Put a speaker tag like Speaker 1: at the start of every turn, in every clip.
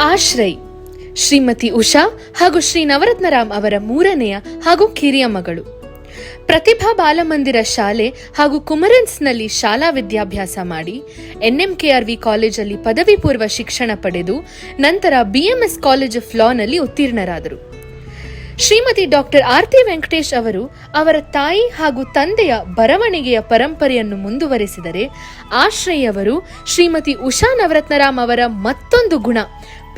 Speaker 1: ಆಶ್ರಯ್ ಶ್ರೀಮತಿ ಉಷಾ ಹಾಗೂ ಶ್ರೀ ನವರತ್ನರಾಮ್ ಅವರ ಮೂರನೆಯ ಹಾಗೂ ಕಿರಿಯ ಮಗಳು. ಪ್ರತಿಭಾ ಬಾಲಮಂದಿರ ಶಾಲೆ ಹಾಗೂ ಕುಮರನ್ಸ್ನಲ್ಲಿ ಶಾಲಾ ವಿದ್ಯಾಭ್ಯಾಸ ಮಾಡಿ NMKRV ಕಾಲೇಜಲ್ಲಿ ಪದವಿ ಪೂರ್ವ ಶಿಕ್ಷಣ ಪಡೆದು ನಂತರ BMS ಕಾಲೇಜ್ ಆಫ್ ಲಾನಲ್ಲಿ ಉತ್ತೀರ್ಣರಾದರು. ಶ್ರೀಮತಿ ಡಾಕ್ಟರ್ ಆರತಿ ವೆಂಕಟೇಶ್ ಅವರು ಅವರ ತಾಯಿ ಹಾಗೂ ತಂದೆಯ ಬರವಣಿಗೆಯ ಪರಂಪರೆಯನ್ನು ಮುಂದುವರೆಸಿದರೆ, ಆಶ್ರಯ್ ಅವರು ಶ್ರೀಮತಿ ಉಷಾ ನವರತ್ನರಾಮ್ ಅವರ ಮತ್ತೊಂದು ಗುಣ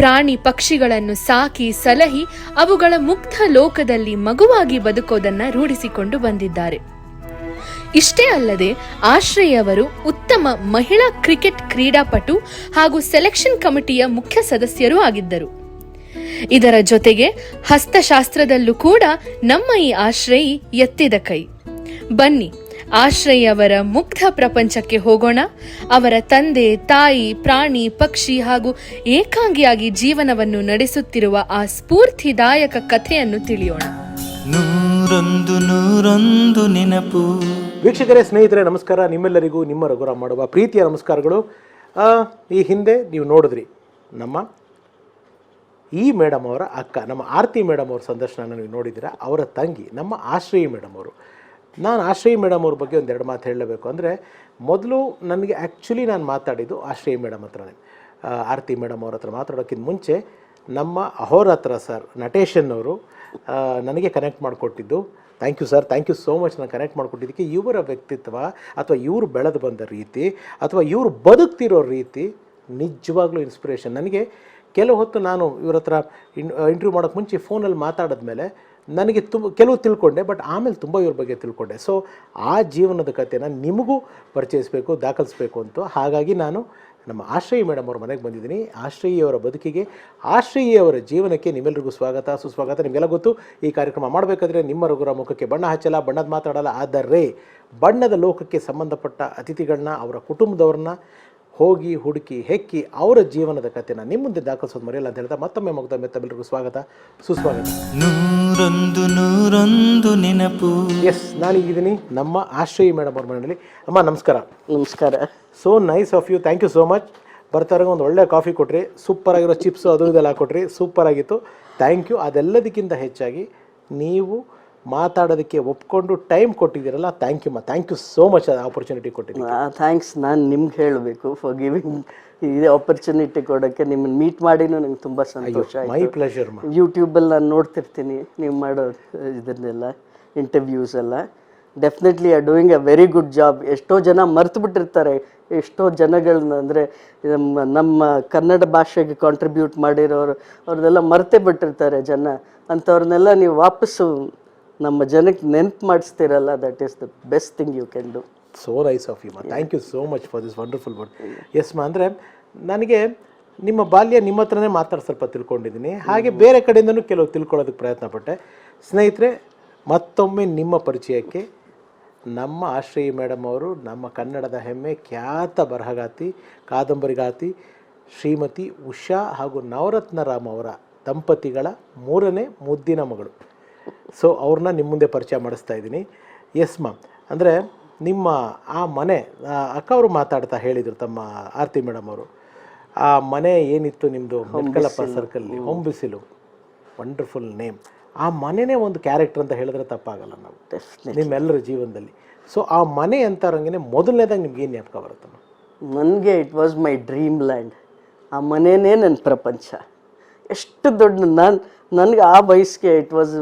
Speaker 1: ಪ್ರಾಣಿ ಪಕ್ಷಿಗಳನ್ನು ಸಾಕಿ ಸಲಹಿ ಅವುಗಳ ಮುಗ್ಧ ಲೋಕದಲ್ಲಿ ಮಗುವಾಗಿ ಬದುಕೋದನ್ನ ರೂಢಿಸಿಕೊಂಡು ಬಂದಿದ್ದಾರೆ. ಇಷ್ಟೇ ಅಲ್ಲದೆ ಆಶ್ರಯ್ ಅವರು ಉತ್ತಮ ಮಹಿಳಾ ಕ್ರಿಕೆಟ್ ಕ್ರೀಡಾಪಟು ಹಾಗೂ ಸೆಲೆಕ್ಷನ್ ಕಮಿಟಿಯ ಮುಖ್ಯ ಸದಸ್ಯರೂ ಆಗಿದ್ದರು. ಇದರ ಜೊತೆಗೆ ಹಸ್ತಶಾಸ್ತ್ರದಲ್ಲೂ ಕೂಡ ನಮ್ಮ ಈ ಆಶ್ರಯ್ ಎತ್ತಿದ ಕೈ. ಬನ್ನಿ ಆಶ್ರಯ್ ಅವರ ಮುಗ್ಧ ಪ್ರಪಂಚಕ್ಕೆ ಹೋಗೋಣ. ಅವರ ತಂದೆ ತಾಯಿ, ಪ್ರಾಣಿ ಪಕ್ಷಿ ಹಾಗೂ ಏಕಾಂಗಿಯಾಗಿ ಜೀವನವನ್ನು ನಡೆಸುತ್ತಿರುವ ಆ ಸ್ಫೂರ್ತಿದಾಯಕ ಕಥೆಯನ್ನು ತಿಳಿಯೋಣ.
Speaker 2: ನೂರೊಂದು ನೆನಪು.
Speaker 3: ವೀಕ್ಷಕರೇ, ಸ್ನೇಹಿತರೆ, ನಮಸ್ಕಾರ. ನಿಮ್ಮೆಲ್ಲರಿಗೂ ನಿಮ್ಮ ರಘುರಾಮ್ ಮಾಡುವ ಪ್ರೀತಿಯ ನಮಸ್ಕಾರಗಳು. ಈ ಹಿಂದೆ ನೀವು ನೋಡಿದ್ರಿ ನಮ್ಮ ಈ ಮೇಡಮ್ ಅವರ ಅಕ್ಕ, ನಮ್ಮ ಆರತಿ ಮೇಡಮ್ ಅವ್ರ ಸಂದರ್ಶನ ನೀವು ನೋಡಿದ್ದೀರಾ. ಅವರ ತಂಗಿ ನಮ್ಮ ಆಶ್ರಯಿ ಮೇಡಮ್ ಅವರು. ನಾನು ಆಶ್ರಯಿ ಮೇಡಮ್ ಅವ್ರ ಬಗ್ಗೆ ಒಂದೆರಡು ಮಾತು ಹೇಳಬೇಕು. ಅಂದರೆ ಮೊದಲು ನನಗೆ ಆ್ಯಕ್ಚುಲಿ ನಾನು ಮಾತಾಡಿದ್ದು ಆಶ್ರಯಿ ಮೇಡಮ್ ಹತ್ರನೇ. ಆರತಿ ಮೇಡಮ್ ಅವ್ರ ಹತ್ರ ಮಾತಾಡೋಕ್ಕಿಂತ ಮುಂಚೆ ನಮ್ಮ ಅಹೋರಾತ್ರ ಸರ್ ನಟೇಶನ್ ಅವರು ನನಗೆ ಕನೆಕ್ಟ್ ಮಾಡಿಕೊಟ್ಟಿದ್ದು. Thank you sir, thank you so much. ನಾನು ಕನೆಕ್ಟ್ ಮಾಡಿಕೊಟ್ಟಿದ್ದಕ್ಕೆ ಇವರ ವ್ಯಕ್ತಿತ್ವ ಅಥವಾ ಇವರು ಬೆಳೆದು ಬಂದ ರೀತಿ ಅಥವಾ ಇವರು ಬದುಕ್ತಿರೋ ರೀತಿ ನಿಜವಾಗ್ಲೂ ಇನ್ಸ್ಪಿರೇಷನ್. ನನಗೆ ಕೆಲವು ಹೊತ್ತು ನಾನು ಇವ್ರ ಹತ್ರ ಇಂಟರ್ವ್ಯೂ ಮಾಡೋಕ್ಕೆ ಮುಂಚೆ ಫೋನಲ್ಲಿ ಮಾತಾಡಿದ್ಮೇಲೆ ನನಗೆ ಕೆಲವು ತಿಳ್ಕೊಂಡೆ, ಬಟ್ ಆಮೇಲೆ ತುಂಬ ಇವ್ರ ಬಗ್ಗೆ ತಿಳ್ಕೊಂಡೆ. ಸೊ ಆ ಜೀವನದ ಕಥೆನ ನಿಮಗೂ ಪರಿಚಯಿಸಬೇಕು, ದಾಖಲಿಸಬೇಕು ಅಂತ ಹಾಗಾಗಿ ನಾನು ನಮ್ಮ ಆಶ್ರಯಿ ಮೇಡಮ್ ಅವ್ರ ಮನೆಗೆ ಬಂದಿದ್ದೀನಿ. ಆಶ್ರಯಿಯವರ ಬದುಕಿಗೆ, ಆಶ್ರಯಿಯವರ ಜೀವನಕ್ಕೆ ನಿಮ್ಮೆಲ್ಲರಿಗೂ ಸ್ವಾಗತ, ಸುಸ್ವಾಗತ. ನಿಮಗೆಲ್ಲ ಗೊತ್ತು, ಈ ಕಾರ್ಯಕ್ರಮ ಮಾಡಬೇಕಾದ್ರೆ ನಿಮ್ಮ ರಘುರಾಮ್ ಮುಖಕ್ಕೆ ಬಣ್ಣ ಹಚ್ಚಲ್ಲ, ಬಣ್ಣದ ಮಾತಾಡಲ್ಲ. ಆದರೆ ಬಣ್ಣದ ಲೋಕಕ್ಕೆ ಸಂಬಂಧಪಟ್ಟ ಅತಿಥಿಗಳನ್ನ, ಅವರ ಕುಟುಂಬದವ್ರನ್ನ ಹೋಗಿ ಹುಡುಕಿ ಹೆಕ್ಕಿ ಅವರ ಜೀವನದ ಕಥೆನ ನಿಮ್ಮ ಮುಂದೆ ದಾಖಲಿಸೋದು ಮರೆಯಲ್ಲ ಅಂತ ಹೇಳ್ತಾ ಮತ್ತೊಮ್ಮೆ ತಮ್ಮೆಲ್ಲರಿಗೂ ಸ್ವಾಗತ, ಸುಸ್ವಾಗತ.
Speaker 2: ನೂರೊಂದು ನೆನಪು.
Speaker 3: ಎಸ್, ನಾನೀಗಿದ್ದೀನಿ ನಮ್ಮ ಆಶ್ರಯಿ ಮೇಡಮ್ ಅವ್ರ ಮನೆಯಲ್ಲಿ. ಅಮ್ಮ ನಮಸ್ಕಾರ.
Speaker 4: ನಮಸ್ಕಾರ.
Speaker 3: So nice of you, thank you so much. ಬರ್ತಾರಾಗ ಒಂದು ಒಳ್ಳೆ ಕಾಫಿ ಕೊಟ್ರಿ, ಸೂಪರಾಗಿರೋ ಚಿಪ್ಸು ಅದು ಇದೆಲ್ಲ ಹಾಕೊಟ್ರಿ, ಸೂಪರಾಗಿತ್ತು. Thank you. ಅದೆಲ್ಲದಕ್ಕಿಂತ ಹೆಚ್ಚಾಗಿ ನೀವು ಮಾತಾಡೋದಕ್ಕೆ ಒಪ್ಕೊಂಡು ಟೈಮ್ ಕೊಟ್ಟಿದ್ದೀರಲ್ಲ, thank you thank you so much. ಅದು ಆಪರ್ಚುನಿಟಿ ಕೊಟ್ಟಿದ್ದೀನಿ.
Speaker 4: ಥ್ಯಾಂಕ್ಸ್. ನಾನು ನಿಮ್ಗೆ ಹೇಳಬೇಕು ಫಾರ್ ಗಿವಿಂಗ್ ಇದೇ ಆಪರ್ಚುನಿಟಿ ಕೊಡೋಕ್ಕೆ. ನಿಮ್ಮನ್ನು ಮೀಟ್ ಮಾಡಿನೂ ನಂಗೆ ತುಂಬ ಸಂತೋಷ ಆಯಿತು.
Speaker 3: My pleasure.
Speaker 4: ಯೂಟ್ಯೂಬಲ್ಲಿ ನಾನು ನೋಡ್ತಿರ್ತೀನಿ ನೀವು ಮಾಡೋ ಇದನ್ನೆಲ್ಲ, ಇಂಟರ್ವ್ಯೂಸ್ ಎಲ್ಲ. Definitely are doing A very good job. ಎಷ್ಟೋ ಜನ ಮರ್ತು ಬಿಟ್ಟಿರ್ತಾರೆ, ಎಷ್ಟೋ ಜನಗಳನ್ನ, ಅಂದರೆ ನಮ್ಮ ಕನ್ನಡ ಭಾಷೆಗೆ ಕಾಂಟ್ರಿಬ್ಯೂಟ್ ಮಾಡಿರೋರು ಅವ್ರನ್ನೆಲ್ಲ ಮರ್ತೇ ಬಿಟ್ಟಿರ್ತಾರೆ ಜನ. ಅಂಥವ್ರನ್ನೆಲ್ಲ ನೀವು ವಾಪಸ್ಸು ನಮ್ಮ ಜನಕ್ಕೆ ನೆನಪು ಮಾಡಿಸ್ತೀರಲ್ಲ, that is the best thing you can do.
Speaker 3: So nice of you. Thank you so much for this wonderful word. Yes ಅಂದರೆ ನನಗೆ ನಿಮ್ಮ ಬಾಲ್ಯ ನಿಮ್ಮ ಹತ್ರನೇ ಮಾತಾಡಿ ಸ್ವಲ್ಪ ತಿಳ್ಕೊಂಡಿದ್ದೀನಿ. ಹಾಗೆ ಬೇರೆ ಕಡೆಯಿಂದನೂ ಕೆಲವು ತಿಳ್ಕೊಳ್ಳೋದಕ್ಕೆ ಪ್ರಯತ್ನ ಪಟ್ಟೆ. ಸ್ನೇಹಿತರೆ, ಮತ್ತೊಮ್ಮೆ ನಿಮ್ಮ ಪರಿಚಯಕ್ಕೆ ನಮ್ಮ ಆಶ್ರಯಿ ಮೇಡಮ್ ಅವರು, ನಮ್ಮ ಕನ್ನಡದ ಹೆಮ್ಮೆ, ಖ್ಯಾತ ಬರಹಗಾತಿ, ಕಾದಂಬರಿಗಾತಿ ಶ್ರೀಮತಿ ಉಷಾ ಹಾಗೂ ನವರತ್ನರಾಮ್ ಅವರ ದಂಪತಿಗಳ ಮೂರನೇ ಮುದ್ದಿನ ಮಗಳು. ಸೊ ಅವ್ರನ್ನ ನಿಮ್ಮ ಮುಂದೆ ಪರಿಚಯ ಮಾಡಿಸ್ತಾ ಇದ್ದೀನಿ. ಎಸ್ ಮ್ಯಾಮ್, ಅಂದರೆ ನಿಮ್ಮ ಆ ಮನೆ, ಅಕ್ಕ ಅವರು ಮಾತಾಡ್ತಾ ಹೇಳಿದರು, ತಮ್ಮ ಆರತಿ ಮೇಡಮ್ ಅವರು, ಆ ಮನೆ ಏನಿತ್ತು ನಿಮ್ಮದು ಮೆಟ್ಕಲಪ್ಪ ಸರ್ಕಲ್ಲಿ, ಹೊಂಬಿಸಿಲು, ವಂಡರ್ಫುಲ್ ನೇಮ್. ಆ ಮನೆಯೇ ಒಂದು ಕ್ಯಾರೆಕ್ಟರ್ ಅಂತ ಹೇಳಿದ್ರೆ ತಪ್ಪಾಗಲ್ಲ ನಾವು ನಿಮ್ಮೆಲ್ಲರ ಜೀವನದಲ್ಲಿ. ಸೊ ಆ ಮನೆ ಅಂತಾರಂಗೆ ಮೊದಲನೇದಾಗಿ ನಿಮ್ಗೆ ಏನು ಜ್ಞಾಪಕ ಬರುತ್ತಮ್ಮ?
Speaker 4: ನನಗೆ it was my dream land. ಆ ಮನೆಯೇ ನನ್ನ ಪ್ರಪಂಚ. ಎಷ್ಟು ದೊಡ್ಡ ನನಗೆ ಆ ವಯಸ್ಸಿಗೆ ಇಟ್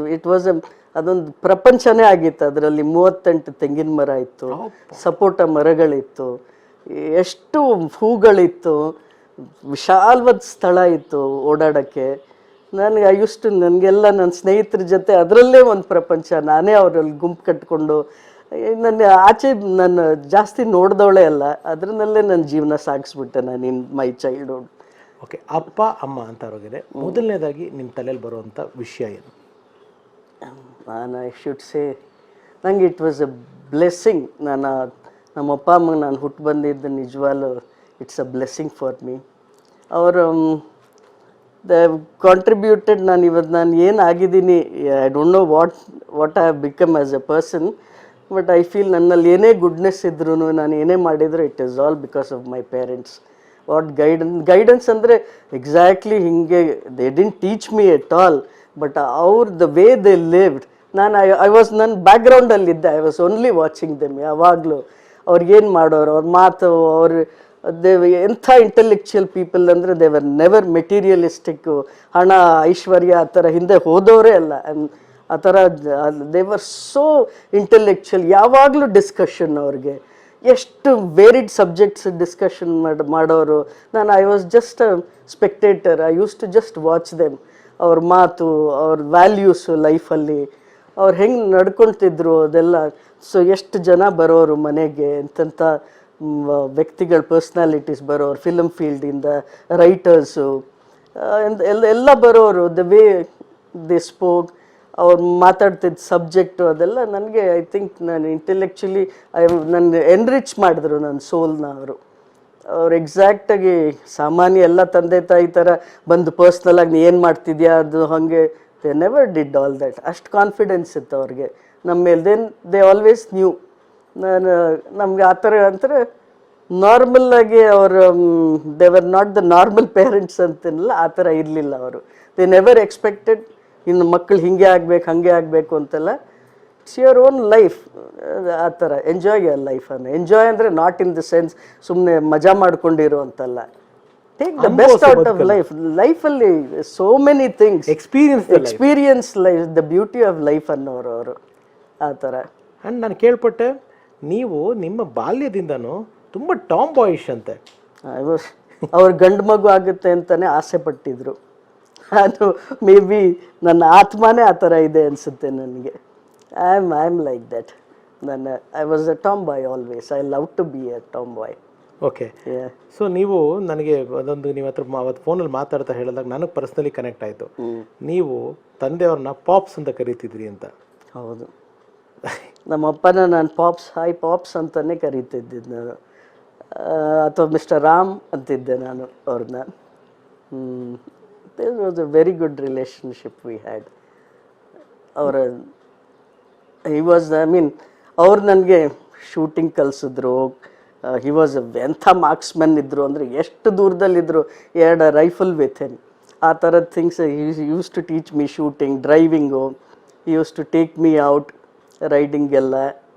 Speaker 4: ವಾಸ್ ಅದೊಂದು ಪ್ರಪಂಚನೇ ಆಗಿತ್ತು. ಅದರಲ್ಲಿ 38 ತೆಂಗಿನ ಮರ ಇತ್ತು, ಸಪೋಟ ಮರಗಳಿತ್ತು, ಎಷ್ಟು ಹೂಗಳಿತ್ತು, ವಿಶಾಲವಾದ ಸ್ಥಳ ಇತ್ತು ಓಡಾಡೋಕ್ಕೆ. ನನಗೆಲ್ಲ ನನ್ನ ಸ್ನೇಹಿತರ ಜೊತೆ ಅದರಲ್ಲೇ ಒಂದು ಪ್ರಪಂಚ. ನಾನೇ ಅವರಲ್ಲಿ ಗುಂಪು ಕಟ್ಕೊಂಡು ಆಚೆ ನಾನು ಜಾಸ್ತಿ ನೋಡಿದವಳೇ ಅಲ್ಲ, ಅದರಲ್ಲೇ ನನ್ನ ಜೀವನ ಸಾಗಿಸ್ಬಿಟ್ಟೆ ನಾನು ಇನ್ ಮೈ ಚೈಲ್ಡ್ಹುಡ್.
Speaker 3: ಓಕೆ, ಅಪ್ಪ ಅಮ್ಮ ಅಂತ ಹೋಗಿದೆ. ಮೊದಲನೇದಾಗಿ ನಿಮ್ಮ ತಲೆಯಲ್ಲಿ ಬರುವಂಥ ವಿಷಯ ಏನು?
Speaker 4: ಐ ಶುಡ್ ಸೇ ನಂಗೆ ಇಟ್ ವಾಸ್ ಎ ಬ್ಲೆಸ್ಸಿಂಗ್. ನಮ್ಮ ಅಪ್ಪ ಅಮ್ಮಗೆ ನಾನು ಹುಟ್ಟು ಬಂದಿದ್ದು ನಿಜವಾಗ್ಲೂ it's a blessing for me. ಅವರು ದೇ ಕಾಂಟ್ರಿಬ್ಯೂಟೆಡ್. ನಾನು ಏನಾಗಿದ್ದೀನಿ, I don't know what I have become as a person, but I feel ನನ್ನಲ್ಲಿ ಏನೇ ಗುಡ್ನೆಸ್ ಇದ್ರೂ, ನಾನು ಏನೇ ಮಾಡಿದರೂ it is all because of my parents. What guidance ಅಂದರೆ ಎಕ್ಸಾಕ್ಟ್ಲಿ ಹಿಂಗೆ they didn't teach me at all, but ಅವ್ರ the way they lived, ನಾನು ಐ ವಾಸ್ ನನ್ನ ಬ್ಯಾಕ್ಗ್ರೌಂಡಲ್ಲಿದ್ದೆ, I was only watching them. ಯಾವಾಗಲೂ ಅವ್ರಿಗೇನು ಮಾಡೋರು, ಅವ್ರ ಮಾತು, ಅವ್ರ ಎಂಥ ಇಂಟೆಲೆಕ್ಚುಯಲ್ ಪೀಪಲ್ ಅಂದರೆ ದೇ ವರ್ ನೆವರ್ ಮೆಟೀರಿಯಲಿಸ್ಟಿಕ್ಕು, ಹಣ ಐಶ್ವರ್ಯ ಆ ಥರ ಹಿಂದೆ ಹೋದವರೇ ಅಲ್ಲ. ಆ ಥರ ದೇ ವರ್ ಸೋ ಇಂಟೆಲೆಕ್ಚುಯಲ್. ಯಾವಾಗಲೂ ಡಿಸ್ಕಷನ್ ಅವ್ರಿಗೆ, ಎಷ್ಟು ವೇರಿಡ್ ಸಬ್ಜೆಕ್ಟ್ಸ್ ಡಿಸ್ಕಷನ್ ಮಾಡೋರು. ನಾನು I was just a spectator, I used to just watch them. ಅವ್ರ ಮಾತು, ಅವ್ರ ವ್ಯಾಲ್ಯೂಸು ಲೈಫಲ್ಲಿ, ಅವ್ರು ಹೆಂಗೆ ನಡ್ಕೊಳ್ತಿದ್ರು ಅದೆಲ್ಲ. ಸೊ ಎಷ್ಟು ಜನ ಬರೋರು ಮನೆಗೆ, ಎಂತೆಂಥ ವ್ಯಕ್ತಿಗಳ ಪರ್ಸ್ನಾಲಿಟೀಸ್ ಬರೋರು, ಫಿಲಮ್ ಫೀಲ್ಡಿಂದ ರೈಟರ್ಸು ಎಲ್ಲ ಬರೋರು. ದ ವೇ ದೇ ಸ್ಪೋಕ್, ಅವ್ರು ಮಾತಾಡ್ತಿದ್ದ ಸಬ್ಜೆಕ್ಟು ಅದೆಲ್ಲ ನನಗೆ ಐ ಥಿಂಕ್ ನಾನು ಇಂಟೆಲೆಕ್ಚುಲಿ ನನ್ನ ಎನ್ರಿಚ್ ಮಾಡಿದ್ರು ನನ್ನ ಸೋಲ್ನ ಅವರು. ಅವ್ರು ಎಕ್ಸಾಕ್ಟಾಗಿ ಸಾಮಾನ್ಯ ಎಲ್ಲ ತಂದೆ ತಾಯಿ ಥರ ಬಂದು ಪರ್ಸ್ನಲಾಗಿ ನೀ ಏನು ಮಾಡ್ತಿದ್ಯಾ ಅದು ಹಾಗೆ, they never did all that. ಅಷ್ಟು ಕಾನ್ಫಿಡೆನ್ಸ್ ಇತ್ತು ಅವ್ರಿಗೆ ನಮ್ಮ ಮೇಲೆ. Then they always knew. ನಾನು ನಮಗೆ ಆ ಥರ ಅಂತಾರೆ ನಾರ್ಮಲ್ಲಾಗಿ ಅವರು they were not the normal parents ಅಂತೇನಲ್ಲ, ಆ ಥರ ಇರಲಿಲ್ಲ ಅವರು. ದೇ ನೆವರ್ ಎಕ್ಸ್ಪೆಕ್ಟೆಡ್ ಇನ್ನು ಮಕ್ಕಳು ಹಿಂಗೆ ಆಗಬೇಕು ಹಾಗೆ ಆಗಬೇಕು ಅಂತೆಲ್ಲ. ಇಟ್ಸ್ ಯುವರ್ ಓನ್ ಲೈಫ್, ಆ ಥರ ಎಂಜಾಯ್ ಯುವರ್ ಲೈಫನ್ನು. ಎಂಜಾಯ್ ಅಂದರೆ ನಾಟ್ ಇನ್ ದ ಸೆನ್ಸ್ ಸುಮ್ಮನೆ ಮಜಾ ಮಾಡ್ಕೊಂಡಿರೋ ಅಂತಲ್ಲ. Take the best out of life. ಲೈಫಲ್ಲಿ so many things, experience life, the beauty of life ಅನ್ನೋರು ಅವರು, ಆ ಥರ.
Speaker 3: ಆ್ಯಂಡ್ ನಾನು ಕೇಳ್ಪಟ್ಟೆ ನೀವು ನಿಮ್ಮ ಬಾಲ್ಯದಿಂದನೂ ತುಂಬ ಟಾಮ್ ಬಾಯಿಶ್ ಅಂತೆ.
Speaker 4: ಅವ್ರ ಗಂಡು ಮಗು ಆಗುತ್ತೆ ಅಂತಲೇ ಆಸೆ ಪಟ್ಟಿದ್ರು. ಅದು ಮೇ ಬಿ ನನ್ನ ಆತ್ಮನೇ ಆ ಥರ ಇದೆ ಅನಿಸುತ್ತೆ ನನಗೆ. I am like that. I was a tomboy always. I love to be a tomboy.
Speaker 3: Okay. So ನೀವು ನನಗೆ ಅದೊಂದು ನಿಮ್ಮ ಹತ್ರ ಅವತ್ತು ಫೋನಲ್ಲಿ ಮಾತಾಡ್ತಾ ಹೇಳಿದಾಗ ನನಗೆ ಪರ್ಸ್ನಲಿ ಕನೆಕ್ಟ್ ಆಯಿತು. ನೀವು ತಂದೆಯವ್ರನ್ನ ಪಾಪ್ಸ್ ಅಂತ ಕರಿತಿದ್ರಿ ಅಂತ.
Speaker 4: ಹೌದು, ನಮ್ಮ ಅಪ್ಪನ ನಾನು ಪಾಪ್ಸ್, ಹಾಯ್ ಪಾಪ್ಸ್ ಅಂತಲೇ ಕರಿತಿದ್ದಿದ್ದು ನಾನು, ಅಥವಾ ಮಿಸ್ಟರ್ ರಾಮ್ ಅಂತಿದ್ದೆ ನಾನು ಅವ್ರನ್ನ. This was a very good relationship we had. ಅವರ ಹಿ ವಾಸ್, ಐ ಮೀನ್ ಅವ್ರು ನನಗೆ ಶೂಟಿಂಗ್ ಕಲಿಸಿದ್ರು. ಹಿ ವಾಸ್ ಎಂಥ ಮಾರ್ಕ್ಸ್ಮನ್ ಇದ್ದರು ಅಂದರೆ ಎಷ್ಟು ದೂರದಲ್ಲಿದ್ದರು, 2 ರೈಫಲ್ ವಿತ್ ಹಿಮ್, ಆ ಥರದ things. Used to teach me shooting, driving. Used to take me out riding ಎಲ್ಲ.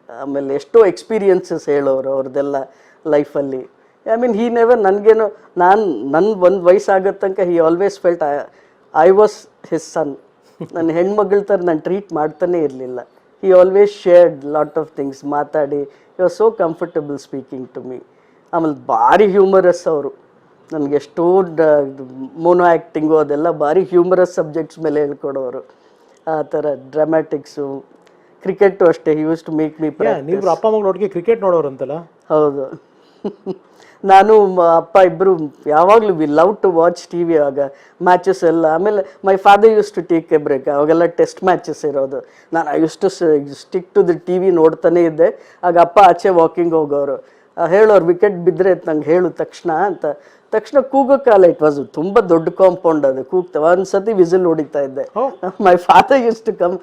Speaker 4: ಆಮೇಲೆ ಎಷ್ಟೋ ಎಕ್ಸ್ಪೀರಿಯನ್ಸಸ್ ಹೇಳೋರು ಅವ್ರದ್ದೆಲ್ಲ ಲೈಫಲ್ಲಿ. ಐ ಮೀನ್ ಹಿ ನೆವರ್ ನನಗೇನು, ನನ್ನ ಒಂದು ವಯಸ್ಸಾಗೋ ತನಕ he always felt I was his son. ನನ್ನ ಹೆಣ್ಮಗಳ ಥರ ನಾನು ಟ್ರೀಟ್ ಮಾಡ್ತಾನೆ ಇರಲಿಲ್ಲ. He always shared lot of things. ಮಾತಾಡಿ you are so comfortable speaking to me. ಆಮೇಲೆ ಭಾರಿ ಹ್ಯೂಮರಸ್ ಅವರು. ನನಗೆ ಎಷ್ಟೋ ಮೋನೋ ಆ್ಯಕ್ಟಿಂಗು ಅದೆಲ್ಲ ಭಾರಿ ಹ್ಯೂಮರಸ್ ಸಬ್ಜೆಕ್ಟ್ಸ್ ಮೇಲೆ ಹೇಳ್ಕೊಡೋರು. ಆ ಥರ ಡ್ರಾಮ್ಯಾಟಿಕ್ಸು, ಕ್ರಿಕೆಟು ಅಷ್ಟೇ. He use to make me practice.
Speaker 3: ನೀವು ಅಪ್ಪ ಮಗಳೊಟ್ಟಿಗೆ ಕ್ರಿಕೆಟ್ ನೋಡೋರು ಅಂತಲ್ಲ?
Speaker 4: ಹೌದು. ನಾನು ಅಪ್ಪ ಇಬ್ಬರು ಯಾವಾಗಲೂ we love to watch T V. ಆಗ ಮ್ಯಾಚಸ್ ಎಲ್ಲ. ಆಮೇಲೆ my father used to take a break. ಅವಾಗೆಲ್ಲ ಟೆಸ್ಟ್ ಮ್ಯಾಚಸ್ ಇರೋದು. ನಾನು I used to stick to the T V ನೋಡ್ತಾನೆ ಇದ್ದೆ. ಆಗ ಅಪ್ಪ ಆಚೆ ವಾಕಿಂಗ್ ಹೋಗೋರು. ಹೇಳೋರು ವಿಕೆಟ್ ಬಿದ್ದರೆ ನಂಗೆ ಹೇಳು ತಕ್ಷಣ ಅಂತ. ತಕ್ಷಣ ಕೂಗೋ ಕಾಲ. ಇಟ್ ವಾಸ್ ತುಂಬ ದೊಡ್ಡ ಕಾಂಪೌಂಡ್ ಅದು. ಕೂಗ್ತವೆ. ಒಂದ್ಸತಿ ವಿಸಿಲ್ ಹೊಡಿತಾ ಇದ್ದೆ. My father used to come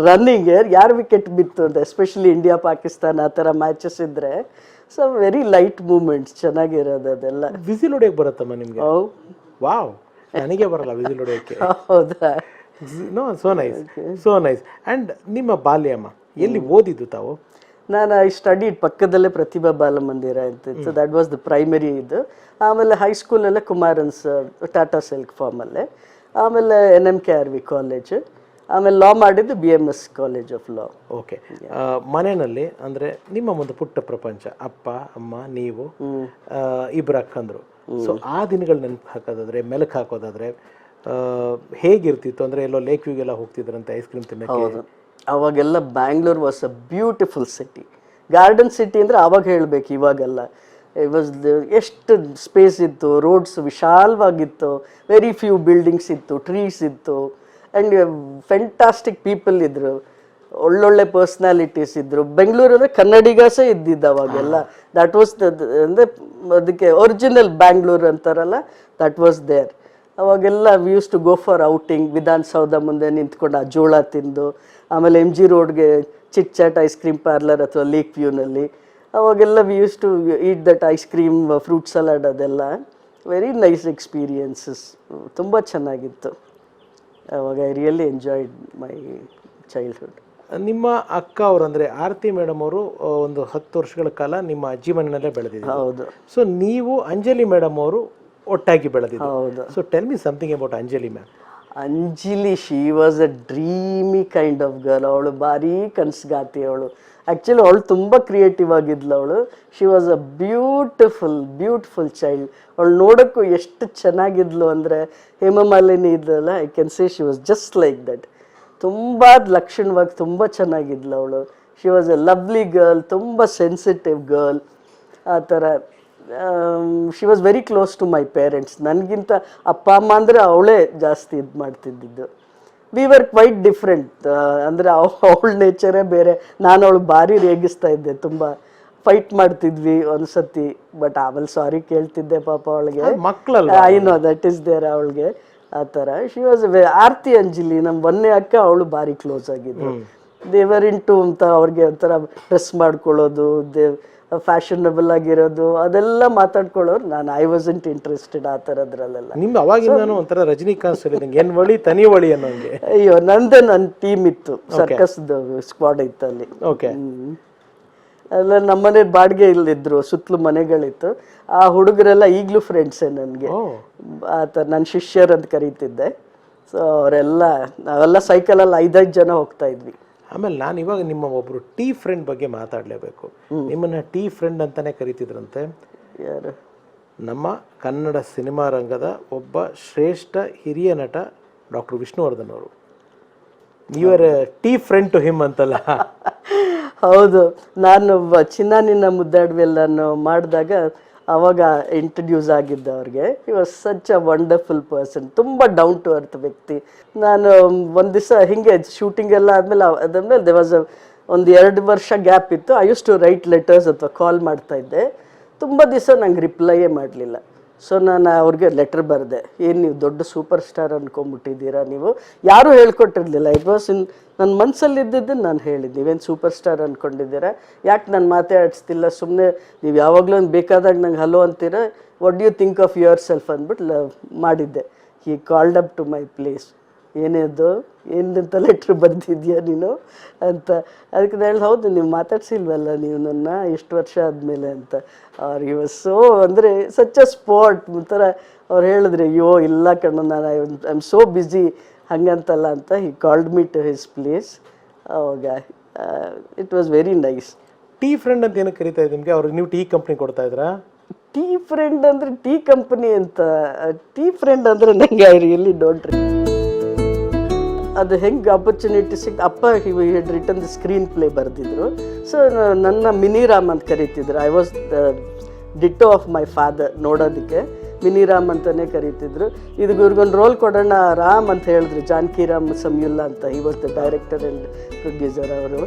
Speaker 4: running, ಯಾರು ವಿಕೆಟ್ ಬಿತ್ತು ಅಂತ. ಎಸ್ಪೆಷಲಿ ಇಂಡಿಯಾ ಪಾಕಿಸ್ತಾನ ಆ ಥರ ಮ್ಯಾಚಸ್ ಇದ್ದರೆ ಸೊ ವೆರಿ ಲೈಟ್ ಮೂಮೆಂಟ್ಸ್, ಚೆನ್ನಾಗಿರೋದು ಅದೆಲ್ಲ.
Speaker 3: ವಿಸಿಲ್ ಹೊಡೆಯೋಕೆ ಬರುತ್ತಮ್ಮ ನಿಮಗೆ? ವಾವ್, ನನಗೆ ಬರಲ್ಲ ವಿಸಿಲ್ ಹೊಡೆಯೋಕ್ಕೆ.
Speaker 4: ಹೌದಾ?
Speaker 3: No, so nice, so nice. And ನಿಮ್ಮ ಬಾಲ್ಯಮ್ಮ ಎಲ್ಲಿ ಓದಿದ್ದು ತಾವು?
Speaker 4: ನಾನು ಐ ಸ್ಟಡಿಡ್ ಪಕ್ಕದಲ್ಲೇ ಪ್ರತಿಭಾ ಬಾಲಮಂದಿರ ಅಂತಿತ್ತು. ದಟ್ ವಾಸ್ ದ ಪ್ರೈಮರಿ ಇದು. ಆಮೇಲೆ ಹೈಸ್ಕೂಲಲ್ಲೇ ಕುಮಾರನ್ಸ್ ಟಾಟಾ ಸಿಲ್ಕ್ ಫಾರ್ಮಲ್ಲೇ. ಆಮೇಲೆ NMKRV ಕಾಲೇಜು. ಆಮೇಲೆ ಲಾ ಮಾಡಿದ್ದು BMS college of law.
Speaker 3: Okay. ಮನೆಯಲ್ಲಿ ಅಂದರೆ ನಿಮ್ಮ ಒಂದು ಪುಟ್ಟ ಪ್ರಪಂಚ, ಅಪ್ಪ ಅಮ್ಮ ನೀವು ಇಬ್ಬರು ಅಕ್ಕಂದರು. ಸೊ ಆ ದಿನಗಳು ನೆನಪು ಹಾಕೋದಾದ್ರೆ, ಮೆಲುಕು ಹಾಕೋದಾದ್ರೆ ಹೇಗಿರ್ತಿತ್ತು? ಅಂದರೆ ಎಲ್ಲೋ ಲೇಕ್ ವ್ಯೂಗೆಲ್ಲ ಹೋಗ್ತಿದ್ರಂತೆ ಐಸ್ ಕ್ರೀಮ್ ತಿನ್ನೋಕ್ಕೆ.
Speaker 4: ಹೌದು, ಅವಾಗೆಲ್ಲ Bangalore was a beautiful city. Garden city ಅಂದರೆ ಆವಾಗ ಹೇಳಬೇಕು, ಇವಾಗೆಲ್ಲ. ಇಟ್ ವಾಸ್ ಎಷ್ಟು ಸ್ಪೇಸ್ ಇತ್ತು, ರೋಡ್ಸ್ ವಿಶಾಲವಾಗಿತ್ತು, ವೆರಿ ಫ್ಯೂ ಬಿಲ್ಡಿಂಗ್ಸ್ ಇತ್ತು, ಟ್ರೀಸ್ ಇತ್ತು. ಆ್ಯಂಡ್ ಫೆಂಟಾಸ್ಟಿಕ್ ಪೀಪಲ್ ಇದ್ದರು, ಒಳ್ಳೊಳ್ಳೆ ಪರ್ಸ್ನಾಲಿಟೀಸ್ ಇದ್ದರು. ಬೆಂಗಳೂರು ಅಂದರೆ ಕನ್ನಡಿಗಸೇ ಇದ್ದಿದ್ದು ಅವಾಗೆಲ್ಲ. ದ್ಯಾಟ್ ವಾಸ್ ಅಂದರೆ ಅದಕ್ಕೆ ಒರಿಜಿನಲ್ ಬ್ಯಾಂಗ್ಳೂರ್ ಅಂತಾರಲ್ಲ, ದ್ಯಾಟ್ ವಾಸ್ ದೇರ್. ಅವಾಗೆಲ್ಲ we use to go for outing. Vidhana Soudha ಮುಂದೆ ನಿಂತ್ಕೊಂಡು ಆ ಜೋಳ ತಿಂದು, ಆಮೇಲೆ MG ರೋಡ್ಗೆ chit chat ice cream parlour ಅಥವಾ ಲೇಕ್ ವ್ಯೂನಲ್ಲಿ. ಅವಾಗೆಲ್ಲ we use to eat that ice cream, fruit salad ಅದೆಲ್ಲ. ವೆರಿ ನೈಸ್ ಎಕ್ಸ್ಪೀರಿಯನ್ಸಸ್, ತುಂಬ ಚೆನ್ನಾಗಿತ್ತು ಅವಾಗ. I really enjoyed my childhood.
Speaker 3: ನಿಮ್ಮ ಅಕ್ಕ ಅವರು ಅಂದರೆ ಆರತಿ ಮೇಡಮ್ ಅವರು ಒಂದು 10 ವರ್ಷಗಳ ಕಾಲ ನಿಮ್ಮ ಅಜ್ಜಿ ಮನೆಯಲ್ಲೇ ಬೆಳೆದಿದ್ರು.
Speaker 4: ಹೌದು.
Speaker 3: ಸೊ ನೀವು ಅಂಜಲಿ ಮೇಡಮ್ ಅವರು ಒಟ್ಟಾಗಿ ಬೆಳೆದಿದ್ರು.
Speaker 4: ಹೌದು.
Speaker 3: So tell me something about Anjali ma'am.
Speaker 4: Anjali, she was a dreamy kind of girl. ಅವಳು ಭಾರಿ ಕನಸುಗಾತಿ ಅವಳು. ಆ್ಯಕ್ಚುಲಿ ಅವಳು ತುಂಬ ಕ್ರಿಯೇಟಿವ್ ಆಗಿದ್ಲು ಅವಳು. She was a beautiful child. ಅವಳು ನೋಡೋಕ್ಕೂ ಎಷ್ಟು ಚೆನ್ನಾಗಿದ್ಲು ಅಂದರೆ, ಹೇಮಮಾಲಿನಿ ಇದ್ಲಲ್ಲ, I can say she was just like that. ತುಂಬ ಲಕ್ಷಣವಾಗಿ ತುಂಬ ಚೆನ್ನಾಗಿದ್ಲು ಅವಳು. She was a lovely girl, ತುಂಬ ಸೆನ್ಸಿಟಿವ್ ಗರ್ಲ್. ಆ ಥರ she was very close to my parents. ನನಗಿಂತ ಅಪ್ಪ ಅಮ್ಮ ಅಂದರೆ ಅವಳೇ ಜಾಸ್ತಿ ಇದು ಮಾಡ್ತಿದ್ದಿದ್ದು. We were quite different. ಅಂದರೆ ಅವಳ ನೇಚರೇ ಬೇರೆ. ನಾನು ಅವಳು ಭಾರಿ ರೇಗಿಸ್ತಾ ಇದ್ದೆ, ತುಂಬ ಫೈಟ್ ಮಾಡ್ತಿದ್ವಿ ಒಂದ್ಸತಿ. ಬಟ್ ಆಮೇಲೆ ಸಾರಿ ಕೇಳ್ತಿದ್ದೆ ಪಾಪ ಅವಳಿಗೆ.
Speaker 3: ಮಕ್ಕಳಲ್ಲ,
Speaker 4: I know that is there ಅವಳಿಗೆ. ಆ ಥರ ಶಿ ವಾಸ್ ಆರ್ತಿ ಅಂಜಲಿ ನಮ್ಮ ಒಂದೇ ಅಕ್ಕ, ಅವಳು ಭಾರಿ ಕ್ಲೋಸ್ ಆಗಿದ್ದು. ದೇವರ್ ಇಂಟು ಅಂತ ಅವ್ರಿಗೆ ಒಂಥರ ಡ್ರೆಸ್ ಮಾಡ್ಕೊಳ್ಳೋದು, ಫ್ಯಾಷನಬಲ್ ಆಗಿರೋದು, ಅದೆಲ್ಲ ಮಾತಾಡ್ಕೊಳ್ಳೋರು. ನಾನು ಐ ವಾಸಂಟ್ ಇಂಟ್ರೆಸ್ಟೆಡ್ ಆ ಥರದ್ರಲ್ಲೆಲ್ಲ.
Speaker 3: ನಿಮ್ದು ಅವಾಗಿಂದಾನು ಒಂಥರ ರಜನಿಕಾಂತ್ ಸರ್ ಇದ್ದಂಗೆ, ಏನ್ ಒಳಿ ತನಿ ಒಳಿ ಅನ್ನೋಂಗೆ.
Speaker 4: ಅಯ್ಯೋ, ನಂದೇ ನನ್ನ ಟೀಮ್ ಇತ್ತು, ಸರ್ಕಸ್ದು ಸ್ಕ್ವಾಡ್ ಇತ್ತು ಅಲ್ಲಿ.
Speaker 3: ಓಕೆ.
Speaker 4: ಅಲ್ಲ ನಮ್ಮನೆ ಬಾಡಿಗೆ ಇಲ್ಲಿದ್ರು, ಸುತ್ತಲೂ ಮನೆಗಳಿತ್ತು. ಆ ಹುಡುಗರೆಲ್ಲ ಈಗಲೂ ಫ್ರೆಂಡ್ಸೇ ನನಗೆ. ಆ ಥರ ನನ್ನ ಶಿಷ್ಯರು ಅಂತ ಕರೀತಿದ್ದೆ. ಸೊ ಅವರೆಲ್ಲ, ನಾವೆಲ್ಲ ಸೈಕಲಲ್ಲಿ 5-5 ಜನ ಹೋಗ್ತಾ ಇದ್ವಿ.
Speaker 3: ಆಮೇಲೆ ನಾನು ಇವಾಗ ನಿಮ್ಮ ಒಬ್ಬರು ಟೀ ಫ್ರೆಂಡ್ ಬಗ್ಗೆ ಮಾತಾಡಲೇಬೇಕು. ನಿಮ್ಮನ್ನ ಟೀ ಫ್ರೆಂಡ್ ಅಂತಾನೆ ಕರೀತಿದ್ರಂತೆ.
Speaker 4: ಯಾರು?
Speaker 3: ನಮ್ಮ ಕನ್ನಡ ಸಿನಿಮಾ ರಂಗದ ಒಬ್ಬ ಶ್ರೇಷ್ಠ ಹಿರಿಯ ನಟ ಡಾಕ್ಟರ್ ವಿಷ್ಣುವರ್ಧನ್ ಅವರು. Your tea friend to him ಅಂತಲ್ಲ?
Speaker 4: ಹೌದು. ನಾನು ಚಿನ್ನಾನಿನ ಮುದ್ದಾಡ್ವೆಲ್ ನಾನು ಮಾಡಿದಾಗ ಅವಾಗ ಇಂಟ್ರಡ್ಯೂಸ್ ಆಗಿದ್ದ ಅವ್ರಿಗೆ. He was such a wonderful person, ತುಂಬ ಡೌನ್ ಟು ಅರ್ತ್ ವ್ಯಕ್ತಿ. ನಾನು ಒಂದು ದಿವಸ ಹಿಂಗೆ ಶೂಟಿಂಗ್ ಎಲ್ಲ ಆದಮೇಲೆ ಅದಾದ್ಮೇಲೆ ದೆ ವಾಸ್ ಒಂದು 2 ವರ್ಷ ಗ್ಯಾಪ್ ಇತ್ತು. I used to write letters ಅಥವಾ ಕಾಲ್ ಮಾಡ್ತಾಯಿದ್ದೆ. ತುಂಬ ದಿವಸ ನಂಗೆ ರಿಪ್ಲೈಯೇ ಮಾಡಲಿಲ್ಲ. ಸೊ ನಾನು ಅವ್ರಿಗೆ ಲೆಟ್ರ್ ಬರೆದೆ, ಏನು ನೀವು ದೊಡ್ಡ ಸೂಪರ್ ಸ್ಟಾರ್ ಅಂದ್ಕೊಂಬಿಟ್ಟಿದ್ದೀರಾ ನೀವು? ಯಾರೂ ಹೇಳ್ಕೊಟ್ಟಿರಲಿಲ್ಲ. ಇಟ್ ವಾಸ್ ಇನ್ ನನ್ನ ಮನಸ್ಸಲ್ಲಿ ಇದ್ದಿದ್ದನ್ನು ನಾನು ಹೇಳಿದ್ದು. ನೀವೇನು ಸೂಪರ್ ಸ್ಟಾರ್ ಅಂದ್ಕೊಂಡಿದ್ದೀರಾ? ಯಾಕೆ ನಾನು ಮಾತಾಡಿಸ್ತಿಲ್ಲ? ಸುಮ್ಮನೆ ನೀವು ಯಾವಾಗಲೂ ಬೇಕಾದಾಗ ನಂಗೆ ಹಲೋ ಅಂತೀರಾ, what do you think of yourself ಅಂದ್ಬಿಟ್ಟು ಮಾಡಿದ್ದೆ. He called up to my place. ಏನೇದು ಏನಂತ ಲೆಟ್ರ್ ಬರೆದಿದ್ಯಾ ನೀನು ಅಂತ. ಅದಕ್ಕೆ ನಾನು ಹೇಳಿ, ಹೌದು ನೀವು ಮಾತಾಡ್ಸಿಲ್ವಲ್ಲ ನೀವು ನನ್ನ ಎಷ್ಟು ವರ್ಷ ಆದಮೇಲೆ ಅಂತ. ಅವ್ರು ಹಿ ವಾಸ್ ಸೋ, ಅಂದರೆ ಸಚ್ ಅ ಸ್ಪಾಟ್ ಒಂಥರ. ಅವ್ರು ಹೇಳಿದ್ರೆ, ಅಯ್ಯೋ ಇಲ್ಲ ಕಣ್ಣು, ನಾನು ಐ ಆಮ್ ಸೋ ಬ್ಯುಸಿ ಹಂಗಂತಲ್ಲ ಅಂತ. He called me to his place. ಅವಾಗ it was very nice.
Speaker 3: Tea friend ಅಂತ ಏನಕ್ಕೆ ಕರೀತಾ ಇದ್ದೀವಿ ನಿಮಗೆ? ಅವ್ರಿಗೆ ನೀವು ಟೀ ಕಂಪ್ನಿ ಕೊಡ್ತಾ ಇದ್ರಾ?
Speaker 4: ಟೀ ಫ್ರೆಂಡ್ ಅಂದರೆ ಟೀ ಕಂಪನಿ ಅಂತ. ಟೀ ಫ್ರೆಂಡ್ ಅಂದರೆ ನನಗೆ ಐ ರಿಯಲಿ ಡೋಂಟ್. ಅದು ಹೆಂಗೆ ಆಪರ್ಚುನಿಟಿ ಸಿಕ್ತು, ಅಪ್ಪ he had written the screen play ಬರೆದಿದ್ರು. ಸೊ ನನ್ನ ಮಿನಿರಾಮ್ ಅಂತ ಕರೀತಿದ್ರು. I was the ditto of my father. ನೋಡೋದಕ್ಕೆ ಮಿನಿರಾಮ್ ಅಂತಲೇ ಕರೀತಿದ್ರು. ಇದು ಇವ್ರಿಗೊಂದು ರೋಲ್ ಕೊಡೋಣ ರಾಮ್ ಅಂತ ಹೇಳಿದ್ರು, ಜಾನಕಿ ರಾಮ್ ಸಮಯುಲ್ಲಾ ಅಂತ. He was the director and producer ಅವರು.